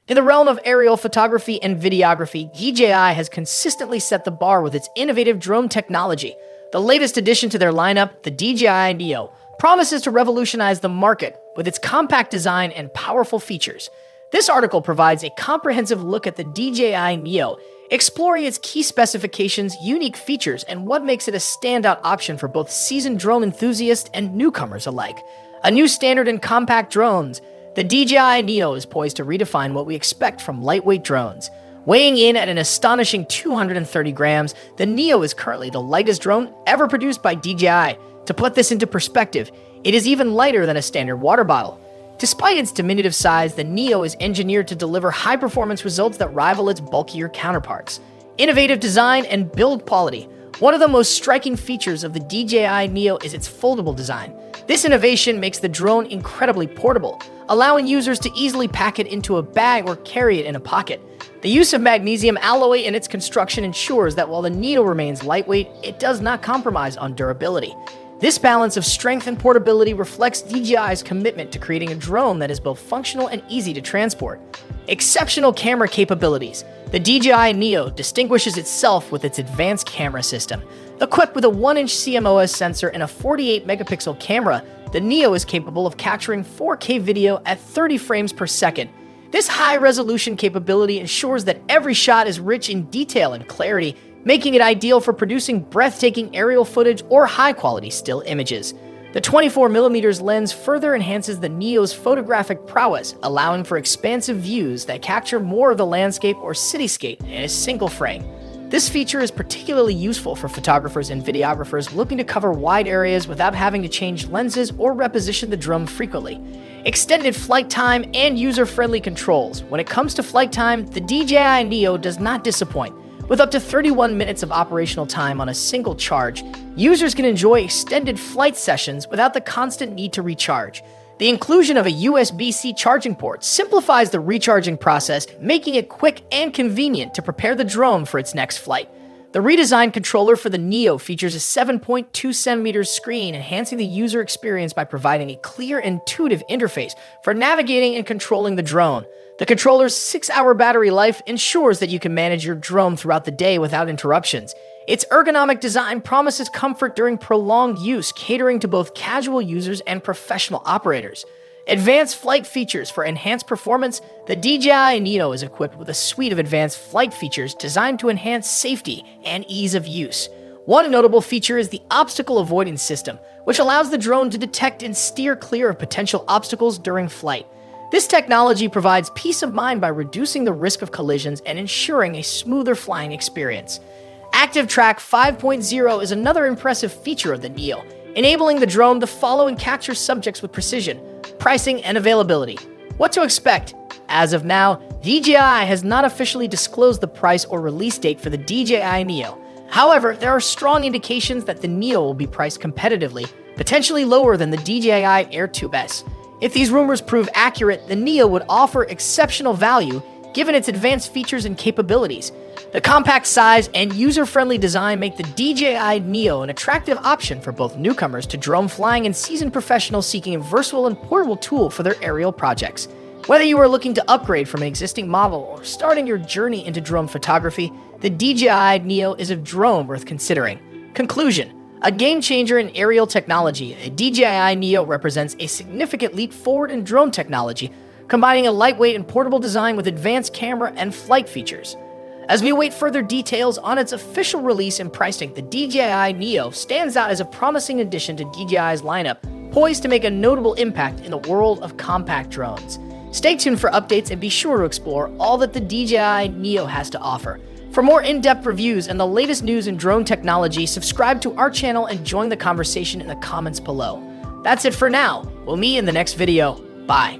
In the realm of aerial photography and videography, DJI has consistently set the bar with its innovative drone technology. The latest addition to their lineup, the DJI Neo, promises to revolutionize the market with its compact design and powerful features. This article provides a comprehensive look at the DJI Neo, exploring its key specifications, unique features, and what makes it a standout option for both seasoned drone enthusiasts and newcomers alike. A new standard in compact drones, the DJI Neo is poised to redefine what we expect from lightweight drones. Weighing in at an astonishing 230 grams, the Neo is currently the lightest drone ever produced by DJI. To put this into perspective, it is even lighter than a standard water bottle. Despite its diminutive size, the Neo is engineered to deliver high-performance results that rival its bulkier counterparts. Innovative design and build quality. One of the most striking features of the DJI Neo is its foldable design. This innovation makes the drone incredibly portable, allowing users to easily pack it into a bag or carry it in a pocket. The use of magnesium alloy in its construction ensures that while the Neo remains lightweight, it does not compromise on durability. This balance of strength and portability reflects DJI's commitment to creating a drone that is both functional and easy to transport. Exceptional camera capabilities. The DJI Neo distinguishes itself with its advanced camera system. Equipped with a 1-inch CMOS sensor and a 48-megapixel camera, the Neo is capable of capturing 4K video at 30 frames per second. This high-resolution capability ensures that every shot is rich in detail and clarity, making it ideal for producing breathtaking aerial footage or high-quality still images. The 24mm lens further enhances the Neo's photographic prowess, allowing for expansive views that capture more of the landscape or cityscape in a single frame. This feature is particularly useful for photographers and videographers looking to cover wide areas without having to change lenses or reposition the drone frequently. Extended flight time and user-friendly controls. When it comes to flight time, the DJI Neo does not disappoint. With up to 31 minutes of operational time on a single charge, users can enjoy extended flight sessions without the constant need to recharge. The inclusion of a USB-C charging port simplifies the recharging process, making it quick and convenient to prepare the drone for its next flight. The redesigned controller for the Neo features a 7.2cm screen, enhancing the user experience by providing a clear, intuitive interface for navigating and controlling the drone. The controller's 6-hour battery life ensures that you can manage your drone throughout the day without interruptions. Its ergonomic design promises comfort during prolonged use, catering to both casual users and professional operators. Advanced flight features. For enhanced performance, the DJI Neo is equipped with a suite of advanced flight features designed to enhance safety and ease of use. One notable feature is the obstacle avoidance system, which allows the drone to detect and steer clear of potential obstacles during flight. This technology provides peace of mind by reducing the risk of collisions and ensuring a smoother flying experience. Active Track 5.0 is another impressive feature of the Neo, enabling the drone to follow and capture subjects with precision. Pricing and availability. What to expect? As of now, DJI has not officially disclosed the price or release date for the DJI Neo. However, there are strong indications that the Neo will be priced competitively, potentially lower than the DJI Air 2S. If these rumors prove accurate, the Neo would offer exceptional value given its advanced features and capabilities. The compact size and user-friendly design make the DJI Neo an attractive option for both newcomers to drone flying and seasoned professionals seeking a versatile and portable tool for their aerial projects. Whether you are looking to upgrade from an existing model or starting your journey into drone photography, the DJI Neo is a drone worth considering. Conclusion. A game-changer in aerial technology, the DJI Neo represents a significant leap forward in drone technology, combining a lightweight and portable design with advanced camera and flight features. As we await further details on its official release and pricing, the DJI Neo stands out as a promising addition to DJI's lineup, poised to make a notable impact in the world of compact drones. Stay tuned for updates and be sure to explore all that the DJI Neo has to offer. For more in-depth reviews and the latest news in drone technology, subscribe to our channel and join the conversation in the comments below. That's it for now. We'll meet in the next video. Bye.